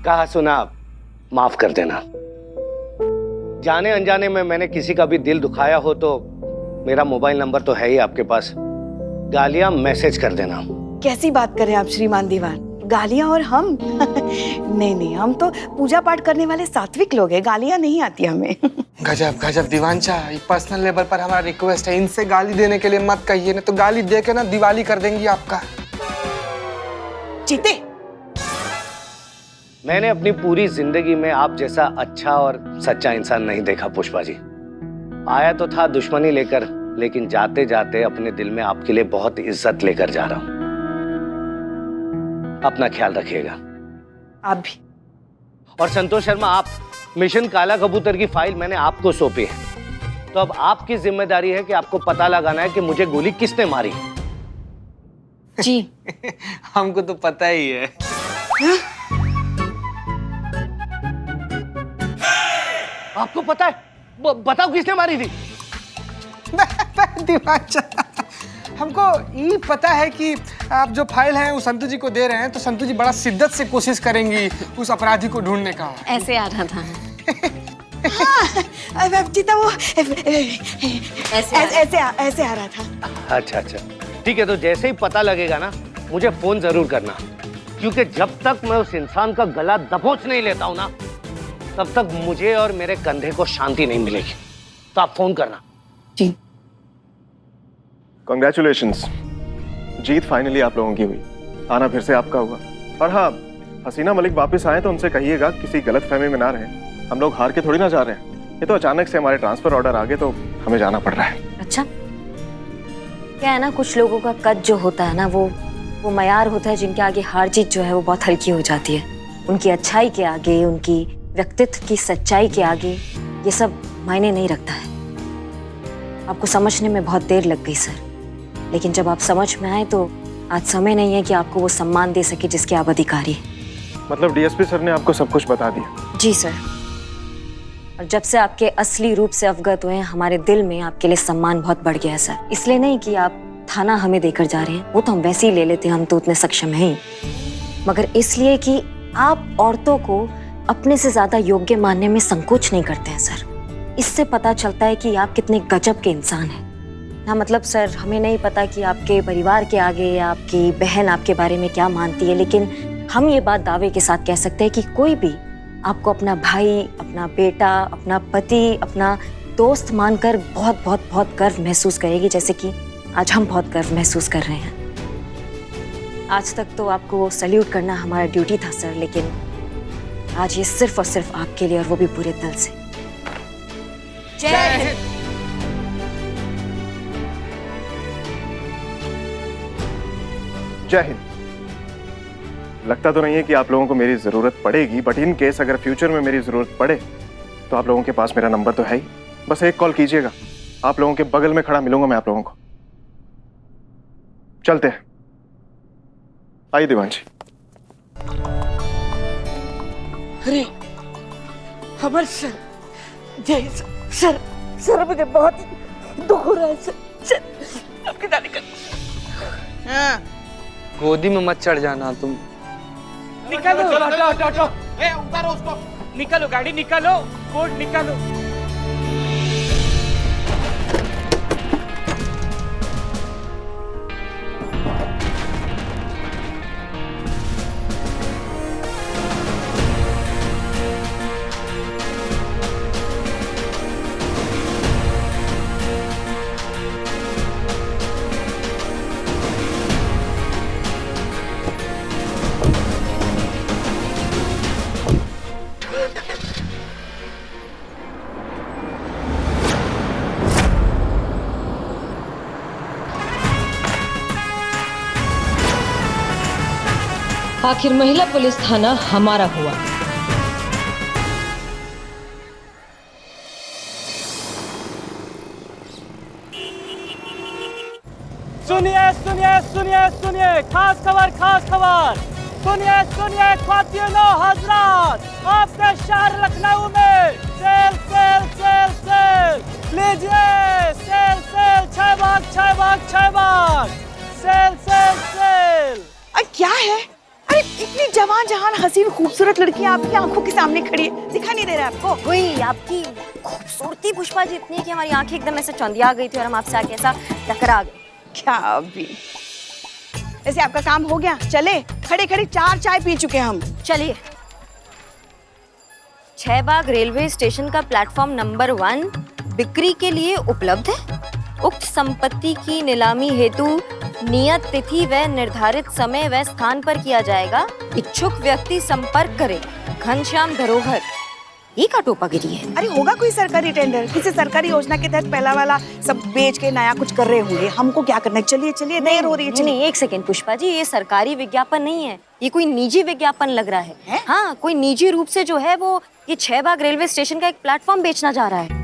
कहा सुना, माफ कर देना। जाने अनजाने में मैंने किसी का भी दिल दुखाया हो तो मेरा मोबाइल नंबर तो है ही आपके पास, गालियां मैसेज कर देना। कैसी बात कर रहे हैं आप श्रीमान दीवान, गालियां और हम? नहीं नहीं, हम तो पूजा पाठ करने वाले सात्विक लोग हैं, गालियां नहीं आती हमें। गजब गजब दीवान शाह, पर्सनल लेवल पर हमारा रिक्वेस्ट है, इनसे गाली देने के लिए मत कहिए, ना तो गाली दे के ना दिवाली कर देंगी आपका। जीते, मैंने अपनी पूरी जिंदगी में आप जैसा अच्छा और सच्चा इंसान नहीं देखा पुष्पा जी। आया तो था दुश्मनी लेकर, लेकिन जाते जाते अपने दिल में आपके लिए बहुत इज्जत लेकर जा रहा हूं। अपना ख्याल रखिएगा। आप भी। और संतोष शर्मा, आप मिशन काला कबूतर की फाइल मैंने आपको सौंपी है, तो अब आपकी जिम्मेदारी है कि आपको पता लगाना है कि मुझे गोली किसने मारी। जी। हमको तो पता ही है। आपको पता है? बताओ किसने मारी थी? दीवान शाह, हमको ये पता है कि आप जो फाइल है वो संतू जी को दे रहे हैं, तो संतू जी बड़ा शिद्दत से कोशिश करेंगी उस अपराधी को ढूंढने का। ऐसे आ रहा था। हाँ, जीता वो ऐसे आ रहा था। अच्छा अच्छा, ठीक है, तो जैसे ही पता लगेगा ना मुझे फोन जरूर करना, क्योंकि जब तक मैं उस इंसान का गला दबोच नहीं लेता हूं ना, तब तक मुझे और मेरे कंधे को शांति नहीं मिलेगी। तो आप फोन करना। जी। कांग्रेचुलेशंस, जीत फाइनली आप लोगों की हुई, आना फिर से आपका हुआ। और हाँ, हसीना मलिक वापस आए तो उनसे कहिएगा किसी गलतफहमी में ना रहें, हम लोग हार के थोड़ी ना जा रहे हैं, ये तो अचानक से हमारे ट्रांसफर ऑर्डर आ गए तो हमें जाना पड़ रहा है। अच्छा, क्या है ना, कुछ लोगों का कद जो होता है ना, वो मयार होता है जिनके आगे हार जीत जो है वो बहुत हल्की हो जाती है। उनकी अच्छाई के आगे, उनकी व्यक्तित्व की सच्चाई के आगे ये सब मायने नहीं रखता है। आपको समझने में बहुत देर लग गई सर, लेकिन जब आप समझ में आए तो आज समय नहीं है कि आपको वो सम्मान दे सके जिसके आप अधिकारी हैं। मतलब डीएसपी सर ने आपको सब कुछ बता दिया? जी सर, और जब से आपके असली रूप से अवगत हुए हैं, हमारे दिल में आपके लिए सम्मान बहुत बढ़ गया है सर। इसलिए नहीं कि आप थाना हमें देकर जा रहे हैं, वो तो हम वैसे ही ले लेते हैं, हम तो उतने सक्षम हैं ही, मगर इसलिए कि आप औरतों को अपने से ज्यादा योग्य मानने में संकोच नहीं करते हैं सर। इससे पता चलता है कि आप कितने गजब के इंसान हैं। हाँ मतलब सर, हमें नहीं पता कि आपके परिवार के आगे आपकी बहन आपके बारे में क्या मानती है, लेकिन हम ये बात दावे के साथ कह सकते हैं कि कोई भी आपको अपना भाई, अपना बेटा, अपना पति, अपना दोस्त मानकर बहुत बहुत बहुत गर्व महसूस करेगी, जैसे कि आज हम बहुत गर्व महसूस कर रहे हैं। आज तक तो आपको सैल्यूट करना हमारा ड्यूटी था सर, लेकिन आज ये सिर्फ और सिर्फ आपके लिए, और वो भी पूरे दिल से। जय हिंद। जय हिंद। लगता तो नहीं है कि आप लोगों को मेरी जरूरत पड़ेगी, बट इन केस अगर फ्यूचर में मेरी जरूरत पड़े तो आप लोगों के पास मेरा नंबर तो है ही, बस एक कॉल कीजिएगा, आप लोगों के बगल में खड़ा मिलूंगा मैं आप लोगों को। चलते हैं, आइए दीवान जी। अरे हमारे सर, जय सर, सर मुझे बहुत दुख हो रहा है सर, आपकी दादी का। हाँ। गोदी में मत चढ़ जाना तुम। निकालो, हटो, उतारो उसको, निकालो गाड़ी, निकालो कोड, निकालो। आखिर महिला पुलिस थाना हमारा हुआ। सुनिए सुनिए सुनिए सुनिए, खास खबर, खास खबर। सुनिए सुनिए ख्वातीनो हजरात, आपके शहर लखनऊ में सेल सेल सेल सेल लीजिए, सेल सेल 6 भाग 6 भाग 6 भाग, सेल सेल सेल। क्या है? अरे इतनी जवान जहान हसीन खूबसूरत लड़की आपकी आंखों के सामने खड़ी है, दिखाई नहीं दे रहा आपको? वही आपकी खूबसूरती पुष्पा जी इतनी है कि हमारी आंखें एकदम ऐसे चौंधिया गई थी और हम आपसे आके ऐसा टकरा गए। क्या अभी ऐसे आपका काम हो गया? चले, खड़े खड़े 4 चाय पी चुके हम। चलिए। 6 बाग रेलवे स्टेशन का प्लेटफॉर्म नंबर 1 बिक्री के लिए उपलब्ध है। उक्त संपत्ति की नीलामी हेतु नियत तिथि व निर्धारित समय व स्थान पर किया जाएगा। इच्छुक व्यक्ति संपर्क करे। घनश्याम धरोहर। ये का टोपागिरी है। अरे होगा कोई सरकारी टेंडर, किसी सरकारी योजना के तहत पहला वाला सब बेच के नया कुछ कर रहे होंगे। हमको क्या करना है? चलिए चलिए, देर हो रही है। नहीं, एक सेकेंड पुष्पा जी, ये सरकारी विज्ञापन नहीं है, ये कोई निजी विज्ञापन लग रहा है। हाँ, कोई निजी रूप से जो है वो ये 6 बाग रेलवे स्टेशन का एक प्लेटफॉर्म बेचना चाह रहा है।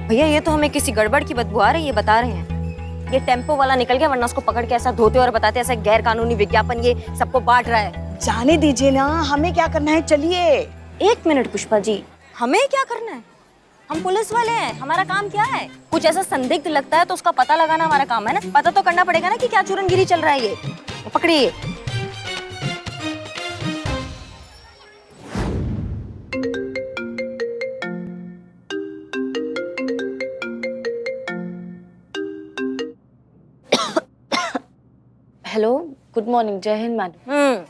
भैया ये तो हमें किसी गड़बड़ की बदबू आ रही है, ये बता रहे हैं। ये टेम्पो वाला निकल गया, वरना उसको पकड़ के ऐसा धोते और बताते ऐसा गैर कानूनी विज्ञापन ये सबको बांट रहा है। जाने दीजिए ना, हमें क्या करना है? चलिए। 1 मिनट पुष्पा जी, हमें क्या करना है? हम पुलिस वाले हैं, हमारा काम क्या है? कुछ ऐसा संदिग्ध लगता है तो उसका पता लगाना हमारा काम है ना। पता तो करना पड़ेगा ना कि क्या चूरनगिरी चल रहा है। ये पकड़िए। Hello, good morning. जय हिंद मैडम।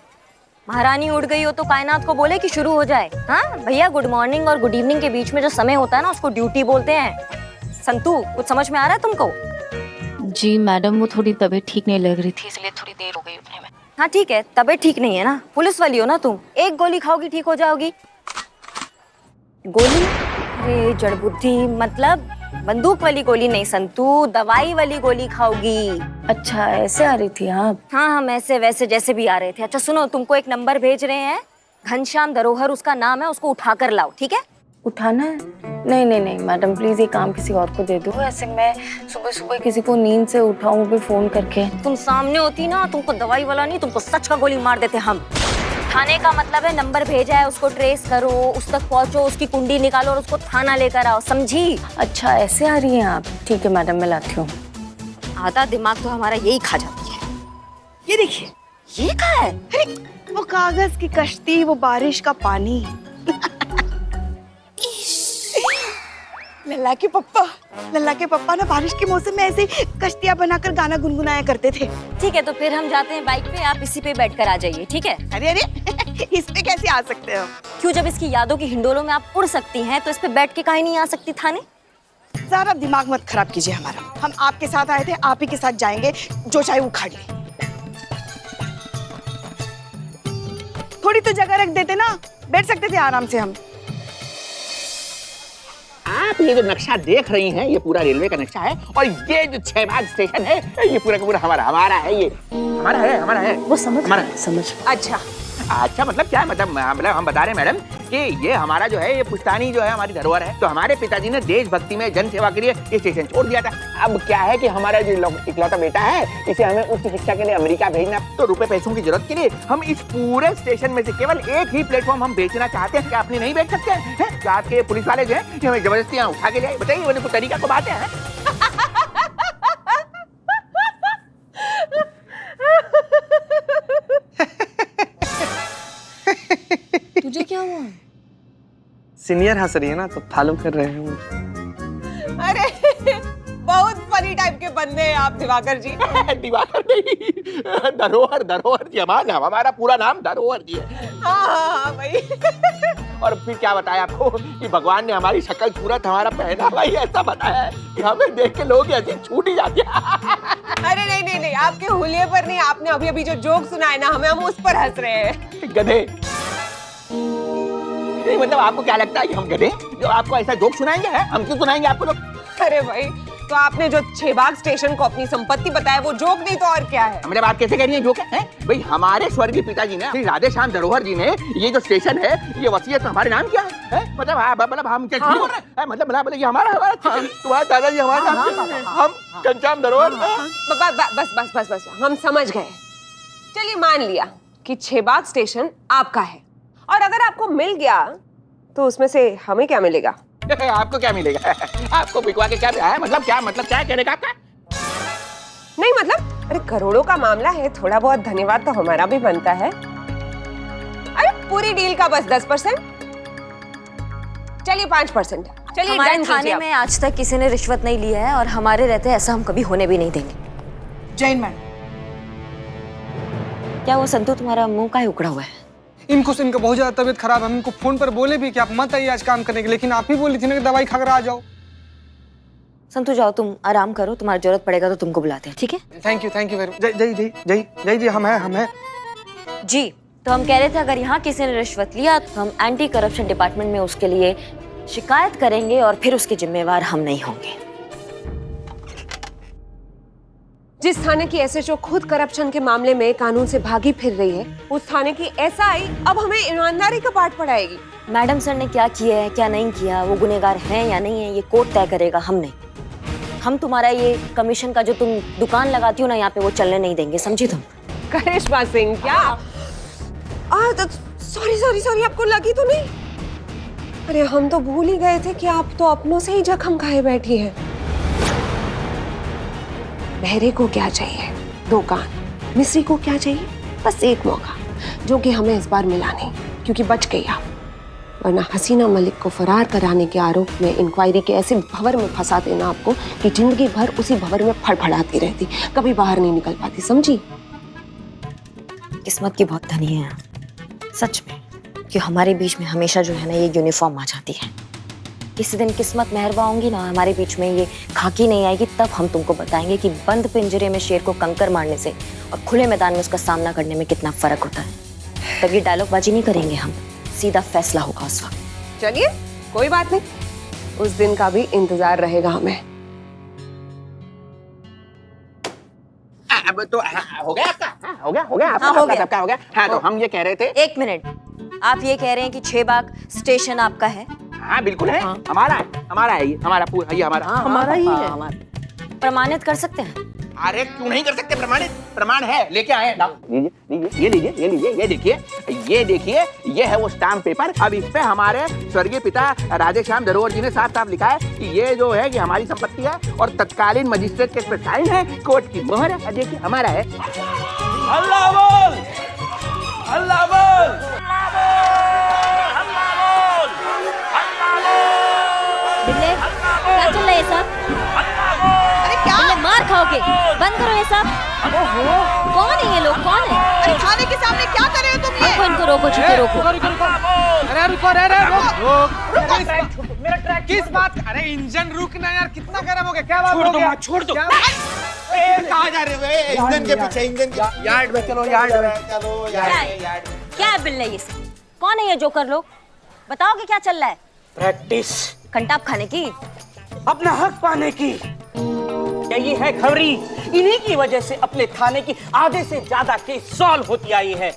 महारानी उड़ गई हो तो कायनात को बोले कि शुरू हो जाए। हाँ भैया, गुड मॉर्निंग और गुड इवनिंग के बीच में जो समय होता है ना, उसको ड्यूटी बोलते हैं। संतू, कुछ समझ में आ रहा है तुमको? जी मैडम, वो थोड़ी तबीयत ठीक नहीं लग रही थी, इसलिए थोड़ी देर हो गई उठने में। हाँ ठीक है, तबीयत ठीक नहीं है ना, पुलिस वाली हो ना तुम। 1 गोली खाओगी ठीक हो जाओगी। गोली? अरे जड़ बुद्धि, मतलब बंदूक वाली गोली नहीं संतू, दवाई वाली गोली खाओगी। अच्छा, ऐसे आ रही थी आप? हाँ, हम ऐसे वैसे जैसे भी आ रहे थे। अच्छा सुनो, तुमको एक नंबर भेज रहे हैं, घनश्याम धरोहर उसका नाम है, उसको उठा कर लाओ, ठीक है? उठाना है? नहीं नहीं नहीं मैडम, प्लीज ये काम किसी और को दे दो। ऐसे मैं सुबह सुबह किसी को नींद से उठाऊं भी फोन करके। तुम सामने होती ना, तुमको दवाई वाला नहीं, तुमको सच का गोली मार देते हम। थाने का मतलब है नंबर भेजा है, उसको ट्रेस करो, उस तक पहुंचो, उसकी कुंडी निकालो और उसको थाना लेकर आओ, समझी? अच्छा, ऐसे आ रही हैं आप? ठीक है मैडम, मैं लाती हूँ। आधा दिमाग तो हमारा यही खा जाती है। ये देखिए, ये क्या है? अरे वो कागज की कश्ती, वो बारिश का पानी। लल्ला के पप्पा ना बारिश के मौसम में ऐसे कश्तियां बनाकर गाना गुनगुनाया करते थे। ठीक है, तो फिर हम जाते हैं बाइक पे, आप इसी पे बैठकर आ जाइए, ठीक है? अरे अरे इस पे कैसे आ सकते हो? क्यों, जब इसकी यादों की हिंडोलों में आप उड़ सकती हैं तो इस पे बैठ के काहे नहीं आ सकती थाने? ज़्यादा दिमाग मत खराब कीजिए हमारा। हम आपके साथ आए थे, आप ही के साथ जाएंगे, जो चाहे वो उखाड़ ले। थोड़ी तो जगह रख देते ना, बैठ सकते थे आराम से हम। आप ये जो नक्शा देख रही हैं, ये पूरा रेलवे का नक्शा है, और ये जो 6 बाग स्टेशन है, ये पूरा का पूरा हमारा है। ये हमारा है। वो समझ। अच्छा, मतलब क्या है? मतलब हम बता रहे हैं मैडम कि ये हमारा जो है, ये पुश्तैनी जो है हमारी धरोहर है। तो हमारे पिताजी ने देशभक्ति में जन सेवा के लिए ये स्टेशन छोड़ दिया था। अब क्या है कि हमारा जो इकलौता बेटा है, इसे हमें उच्च शिक्षा के लिए अमेरिका भेजना, तो रुपए पैसों की जरूरत के लिए हम इस पूरे स्टेशन में से केवल एक ही प्लेटफॉर्म हम बेचना चाहते हैं। क्या आपने नहीं बेच सकते हैं? क्या आपके पुलिस वाले जो है हमें जबरदस्ती यहाँ उठा के ले? बताइए, वो तरीका को बात है। तुझे क्या हुआ? सीनियर हंस रही है ना, तो फॉलो कर रहे हैं। अरे बहुत फनी टाइप के बंदे हैं आप दिवाकर जी। दिवाकर नहीं, धरोहर जी। हमारा पूरा नाम धरोहर जी है। हाँ भाई। और फिर क्या बताया आपको कि भगवान ने हमारी शक्ल सूरत, हमारा पहनावा ही ऐसा बनाया है कि हमें देख के लोग ऐसे छूट ही जाते हैं। अरे नहीं, आपके हुलिये पर नहीं, आपने अभी जो जोक सुनाए ना हमें, हम उस पर हंस रहे हैं। गधे। नहीं, मतलब आपको क्या लगता है कि हम गधे जो आपको ऐसा जोक सुनाएंगे? हैं? हम क्यों सुनाएंगे आपको लोग? अरे भाई, तो आपने जो 6 बाग स्टेशन को अपनी संपत्ति बताया, वो जोक नहीं तो और क्या है? हमने बात कैसे करी है जोक है? भाई हमारे स्वर्गीय पिताजी ने, श्री राधेश्याम धरोहर जी ने, ये जो स्टेशन है, ये वसीयत हमारे नाम किया है? मतलब हम क्या बोल रहे हैं? मतलब ये हमारा तुम्हारे दादाजी हमारे नाम, हम घनश्याम धरोहर। बस, हम समझ गए। चलिए मान लिया कि 6 बाग स्टेशन आपका है, और अगर आपको मिल गया तो उसमें से हमें क्या मिलेगा? आपको क्या मिलेगा? आपको बिकवा के क्या है? मतलब क्या कहने का आपका? नहीं मतलब, अरे करोड़ों का मामला है, थोड़ा बहुत धन्यवाद तो हमारा भी बनता है। पूरी डील का बस 10%। चलिए 5%। चलिए हमारे डन थाने कीजिए में आज तक किसी ने रिश्वत नहीं लिया है और हमारे रहते ऐसा हम कभी होने भी नहीं देंगे। जैन मैडम, क्या वो संतू तुम्हारा मुंह काहे उकड़ा हुआ है? इनको इनका बहुत ज्यादा तबीयत खराब है। हम इनको फोन पर बोले भी कि आप मत आइए आज काम करने के, लेकिन आप ही बोली थी ना कि दवाई खाकर आ जाओ। संतू जाओ, तुम आराम करो, तुम्हारी जरूरत पड़ेगा तो तुमको बुलाते हैं, ठीक है? Thank you very much. जय जी, हम हैं। जी, तो हम कह रहे थे अगर यहाँ किसी ने रिश्वत लिया तो हम एंटी करप्शन डिपार्टमेंट में उसके लिए शिकायत करेंगे और फिर उसके जिम्मेवार हम नहीं होंगे। जिस थाने की एसएचओ खुद करप्शन के मामले में कानून से भागी फिर रही है, उस थाने की एसआई अब हमें ईमानदारी का पाठ पढ़ाएगी। मैडम सर ने क्या किया है क्या नहीं किया, वो गुनहगार हैं या नहीं है, ये कोर्ट तय करेगा, हम नहीं। हम तुम्हारा ये कमीशन का जो तुम दुकान लगाती हो ना यहाँ पे, वो चलने नहीं देंगे, समझी तुम? करिश्मा सिंह, क्या सॉरी, आपको लगी तो नहीं? अरे हम तो भूल ही गए थे कि आप तो अपनों से ही जख्म खाए बैठी हैं। बहरे को क्या चाहिए? 2 कान। मिस्री को क्या चाहिए? बस एक मौका, जो कि हमें इस बार मिला नहीं, क्योंकि बच गई आप। वरना हसीना मलिक को फरार कराने के आरोप में इंक्वायरी के ऐसे भंवर में फंसा देना आपको कि जिंदगी भर उसी भंवर में फड़फड़ाती रहती, कभी बाहर नहीं निकल पाती, समझी? किस्मत की बहुत धनी है सच में, कि हमारे बीच में हमेशा जो है ना ये यूनिफॉर्म आ जाती है। किसी दिन किस्मत मेहरबा होंगी ना, हमारे बीच में ये खाकी नहीं आएगी, तब हम तुमको बताएंगे कि बंद पिंजरे में शेर को कंकर मारने से और खुले मैदान में उसका सामना करने में कितना फर्क होता है। तब ये डायलॉगबाजी नहीं करेंगे हम, सीधा फैसला होगा उस वक्त। चलिए कोई बात नहीं, उस दिन का भी इंतजार रहेगा हमें। अब तो हो गया आपका? हो गया हो गया। सबका हो गया। हाँ, तो हम ये कह रहे थे। 1 मिनट, आप ये कह रहे हैं कि 6 बाग स्टेशन आपका है? हाँ बिल्कुल है, हमारा है ये हमारा पूरा, ये हमारा ही है। प्रमाणित कर सकते हैं? अरे क्यों नहीं कर सकते? प्रमाण है, लेके आए। ये देखिए, ये है वो स्टाम्प पेपर। अब इस पे हमारे स्वर्गीय पिता राधेश्याम धरोहर जी ने साफ लिखा है कि ये जो है कि हमारी संपत्ति है और तत्कालीन मजिस्ट्रेट के इस पे साइन है, कोर्ट की मोहर है। देखिए हमारा है। अल्लाह बोल, अल्लाह बोल, बिल्ले, क्या चल रहा है सब? अरे क्या? बिल्ले मार खाओगे, बंद करो ये सब। कौन है ये लोग, कौन है? अरे थाने के सामने क्या कर रहे हो तुम ये? इनको रोको, चुके रोको। अरे रुको, किस बात? अरे इंजन रुकना यार, कितना गर्म हो गया, क्या बात हो गया? छोड़ दो। कहाँ जा रहे हो? इंजन के पीछे, इंजन के यार्ड में चलो, यार्ड में चलो, यार्ड। क्या है बिल्ले ये सब? कौन है ये जोकर लोग? बताओगे क्या चल रहा है? प्रैक्टिस कंटाप खाने की, अपना हक पाने की। यही है खबरी, इन्हीं की वजह से अपने थाने की आधे से ज्यादा केस सॉल्व होती आई है।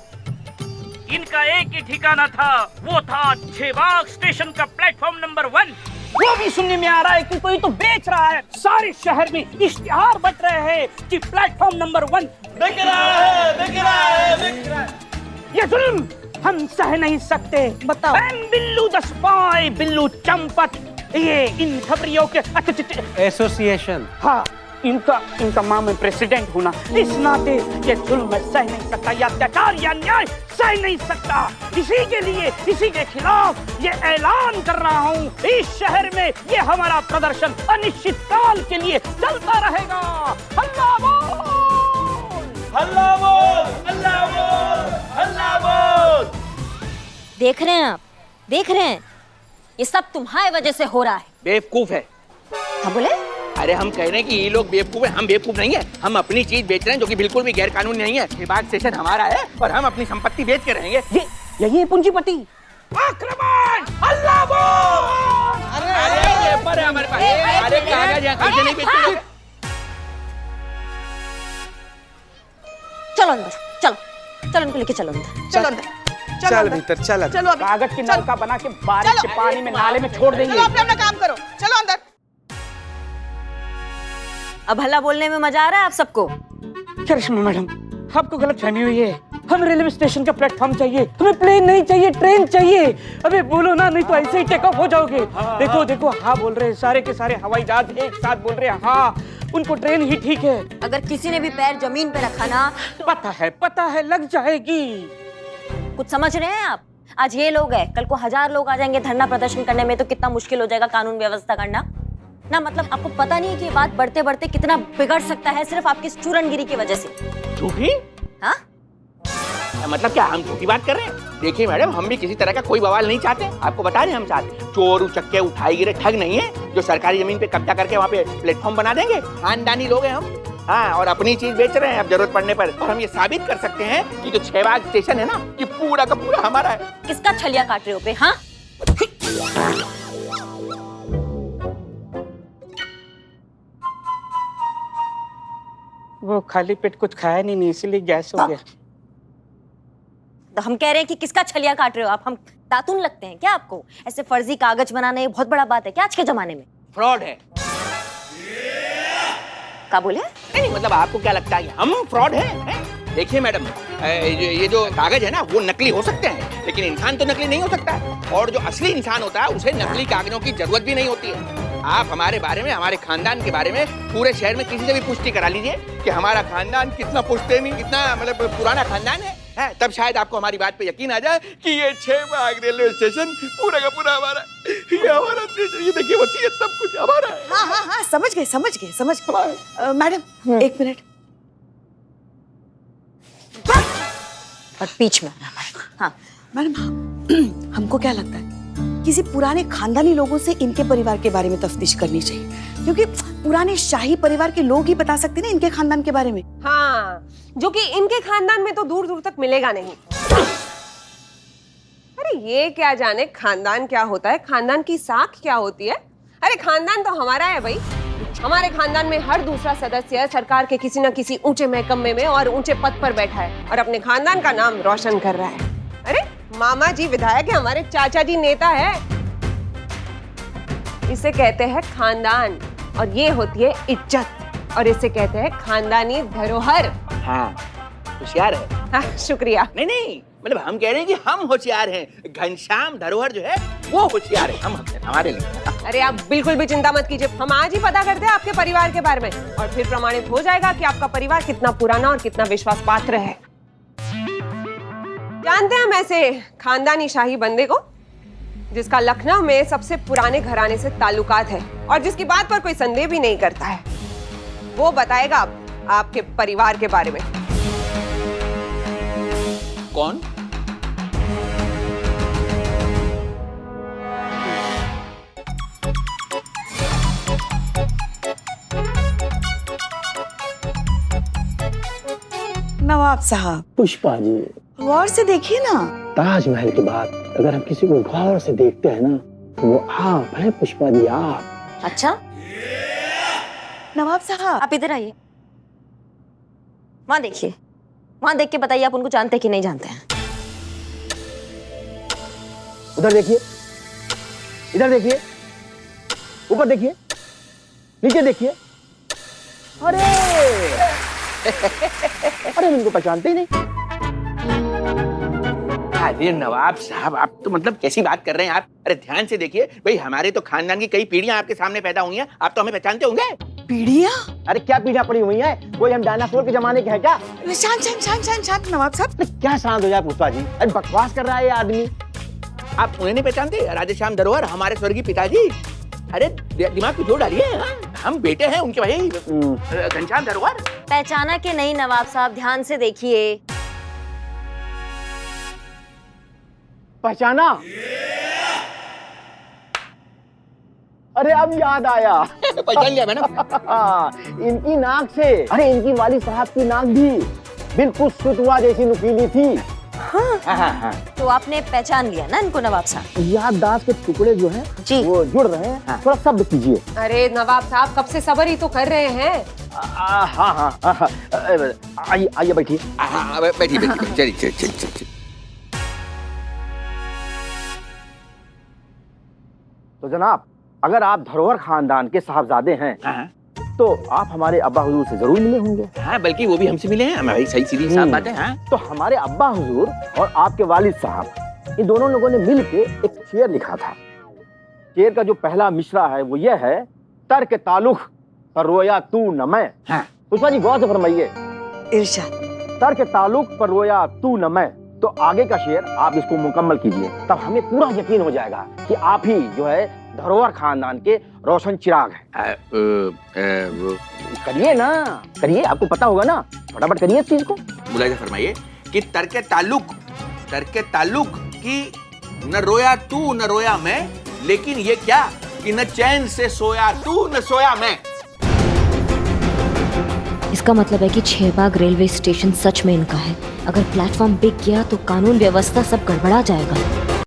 इनका एक ही ठिकाना था, वो था 6 बाग स्टेशन का प्लेटफॉर्म नंबर 1। वो भी सुनने में आ रहा है कि कोई तो बेच रहा है। सारे शहर में इश्तिहार बट रहे हैं कि प्लेटफॉर्म नंबर 1 बिक रहा है। ये जुल्म हम सह नहीं सकते। बताओ। बिल्लू द स्पाई, बिल्लू चंपत, ये इन खबरियों के एसोसिएशन। हाँ, इनका मां में प्रेसिडेंट होना, इस नाते ये जुल्म मैं सह नहीं सकता, या अत्याचार या न्याय सह नहीं सकता। इसी के लिए, इसी के खिलाफ ये ऐलान कर रहा हूँ, इस शहर में ये हमारा प्रदर्शन अनिश्चित काल के लिए चलता रहेगा। अल्लाह बोल, अल्लाह बोल, अल्लाह बोल, अल्लाह बोल। देख रहे हैं आप, देख रहे हैं, ये सब तुम्हारी वजह से हो रहा है। बेवकूफ है। हाँ बोले? अरे हम कह रहे हैं कि ये लोग बेवकूफ हैं, हम बेवकूफ नहीं है। हम अपनी चीज बेच रहे हैं जो कि बिल्कुल भी गैर कानूनी नहीं है। ये बाग स्टेशन हमारा है और हम अपनी संपत्ति बेच के रहेंगे। यही है पूंजीपति। आक्रमण! अल्लाह बोल! अरे ये पर है हमारे पास। अरे कागज यहाँ कैसे नहीं बेचते? चलो अंदर, चलो इनको लेके चलो अंदर। चल भीतर, चल। चलो कागज की नौका बना के बारिश के पानी में नाले में छोड़ देंगे। चलो अपना काम करो, चलो अंदर। अब हल्ला बोलने में मजा आ रहा है आप सबको? करिश्मा मैडम, आपको गलतफहमी हुई है। हम रेलवे स्टेशन का प्लेटफॉर्म चाहिए, हमें प्लेन नहीं चाहिए, ट्रेन चाहिए। अबे बोलो ना, नहीं तो ऐसे ही टेक ऑफ हो जाओगे। देखो हाँ बोल रहे हैं, सारे के सारे हवाई जहाज एक साथ बोल रहे हैं हाँ, उनको ट्रेन ही ठीक है। अगर किसी ने भी पैर जमीन पे रखा ना, पता है लग जाएगी। कुछ समझ रहे हैं आप? आज ये लोग हैं, कल को 1000 लोग आ जाएंगे धरना प्रदर्शन करने में, तो कितना मुश्किल हो जाएगा कानून व्यवस्था करना ना। मतलब आपको पता नहीं है कि ये बात बढ़ते बढ़ते कितना बिगड़ सकता है सिर्फ आपकी चूरनगिरी की वजह से। झूठी? हाँ, मतलब क्या हम झूठी बात कर रहे हैं? देखिए मैडम, हम भी किसी तरह का कोई बवाल नहीं चाहते। आपको बता रहे हैं, हम चाहते चोर उचक्के उठाई गिरे ठग नहीं है जो सरकारी जमीन पे कब्जा करके वहाँ पे प्लेटफॉर्म बना देंगे। खानदानी लोग हैं हम। हाँ, और अपनी चीज बेच रहे हैं अब जरूरत पड़ने पर। और हम ये साबित कर सकते हैं कि जो 6 बाग स्टेशन है ना, ये पूरा का पूरा हमारा है। किसका छलिया काट रहे हो पे? हाँ, वो खाली पेट कुछ खाया नहीं, इसीलिए गैस हो गया। तो हम कह रहे हैं कि किसका छलिया काट रहे हो आप? हम दातून लगते हैं क्या आपको? ऐसे फर्जी कागज बनाना ये बहुत बड़ा बात है क्या आज के जमाने में? फ्रॉड है। क्या बोले? नहीं, मतलब आपको क्या लगता है कि हम फ्रॉड हैं? देखिए मैडम, ये जो कागज है ना, वो नकली हो सकते हैं, लेकिन इंसान तो नकली नहीं हो सकता है। और जो असली इंसान होता है उसे नकली कागजों की जरूरत भी नहीं होती है। आप हमारे बारे में, हमारे खानदान के बारे में पूरे शहर में किसी से भी पुष्टि करा लीजिए कि हमारा खानदान कितना पुश्तैनी, कितना मतलब पुराना खानदान है, तब शायद आपको हमारी बात पे यकीन आ जाए कि ये 6 बाग रेलवे स्टेशन पूरा का पूरा हमारा, ये हमारा स्टेशन, ये देखिए वसीयत सब कुछ हमारा है। हाँ हाँ हाँ, समझ गए। मैडम एक मिनट। और बीच में हाँ मैडम, हमको क्या लगता है किसी पुराने खानदानी लोगों से इनके परिवार के बारे में तफ्तीश करनी चाहिए, क्योंकि पुराने शाही परिवार के लोग ही बता सकते ना इनके खानदान के बारे में। हाँ, जो कि इनके खानदान में तो दूर दूर तक मिलेगा नहीं। अरे ये क्या जाने खानदान क्या होता है, खानदान की साख क्या होती है। अरे खानदान तो हमारा है भाई। हमारे खानदान में हर दूसरा सदस्य सरकार के किसी न किसी ऊंचे महकमे में और ऊंचे पद पर बैठा है और अपने खानदान का नाम रोशन कर रहा है। अरे मामा जी विधायक है, हमारे चाचा जी नेता है। इसे कहते हैं खानदान और ये होती है इज्जत और इसे कहते हैं खानदानी धरोहर। हाँ, होशियार है। हाँ, शुक्रिया। नहीं, मतलब हम कह रहे हैं कि हम होशियार हैं। घनश्याम धरोहर जो है वो होशियार है, हम हमारे लिए। अरे आप बिल्कुल भी चिंता मत कीजिए, हम आज ही पता करते हैं आपके परिवार के बारे में और फिर प्रमाणित हो जाएगा कि आपका परिवार कितना पुराना और कितना विश्वास पात्र है। जानते हैं हम ऐसे खानदानी शाही बंदे को जिसका लखनऊ में सबसे पुराने घराने से ताल्लुकात है और जिसकी बात पर कोई संदेह भी नहीं करता है। वो बताएगा आपके परिवार के बारे में। कौन? नवाब साहब। पुष्पा जी, गौर से देखिए ना। ताजमहल के बाद अगर हम किसी को गौर से देखते हैं ना, तो वो आप हैं पुष्पा जी, आप। अच्छा नवाब साहब, आप इधर आइए, वहां देखिए, वहां देख के बताइए आप उनको जानते कि नहीं जानते हैं। उधर देखिए, इधर देखिए, ऊपर देखिए, नीचे देखिए। अरे अरे इनको पहचानते ही नहीं। अरे नवाब साहब, आप तो मतलब कैसी बात कर रहे हैं आप? अरे ध्यान से देखिए भाई, हमारे तो खानदान की कई पीढ़ियां आपके सामने पैदा हुई हैं, आप तो हमें पहचानते होंगे। पीढ़ियां? अरे क्या पीढ़ियां पड़ी हुई हैं? कोई हम डायनासोर के जमाने के हैं क्या? शांत नवाब साहब। क्या शांत हो जाए पुष्पा जी? अरे बकवास कर रहा है ये आदमी। आप उन्हें नहीं पहचानते? राधेश्याम धरोहर, हमारे स्वर्गीय पिताजी। अरे दिमाग पे जोर डालिए, हम बेटे हैं उनके भाई, घनश्याम धरोहर। पहचाना के नहीं नवाब साहब, ध्यान से देखिए। पहचाना? अरे अब याद आया। पहचान लिया मैडम। इनकी नाक से, अरे इनकी वाली साहब की नाक भी बिल्कुल सुतवा जैसी नुकीली थी। हाँ। तो आपने पहचान लिया ना इनको नवाब साहब? याददाश्त के टुकड़े जो हैं जी वो जुड़ रहे हैं। थोड़ा शब्द कीजिए। अरे नवाब साहब कब से सब्र ही तो कर रहे हैं। हाँ, आइए बैठिए। बैठिए, चलिए। तो जनाब, अगर आप धरोहर खानदान के साहबजादे हैं, तो आप हमारे अब्बा हुजूर से जरूर मिले होंगे। हाँ, बल्कि वो भी हमसे मिले हैं। हमारी सही सीधी साफ बात है। हाँ? तो हमारे अब्बा हुजूर और आपके वालिद साहब, इन दोनों लोगों ने मिलके एक शेर लिखा था। शेर का जो पहला मिसरा है वो ये है, तर्क ताल्लुक पर रोया तू न मैं। पुष्पा जी गौर से फरमाइए। इरशाद। तर्क ताल्लुक पर रोया तू न मैं, तो आगे का शेयर आप इसको मुकम्मल कीजिए, तब हमें पूरा यकीन हो जाएगा कि आप ही जो है धरोहर खानदान के रोशन चिराग हैं। करिए ना, करिए, आपको पता होगा ना, फटाफट करिए इस चीज को। मुलाहिजा फरमाइए कि तर्के ताल्लुक की न रोया तू न रोया मैं, लेकिन ये क्या कि न चैन से सोया तू न सोया मैं। इसका मतलब है कि 6 बाग रेलवे स्टेशन सच में इनका है। अगर प्लेटफॉर्म बिक गया तो कानून व्यवस्था सब गड़बड़ा जाएगा।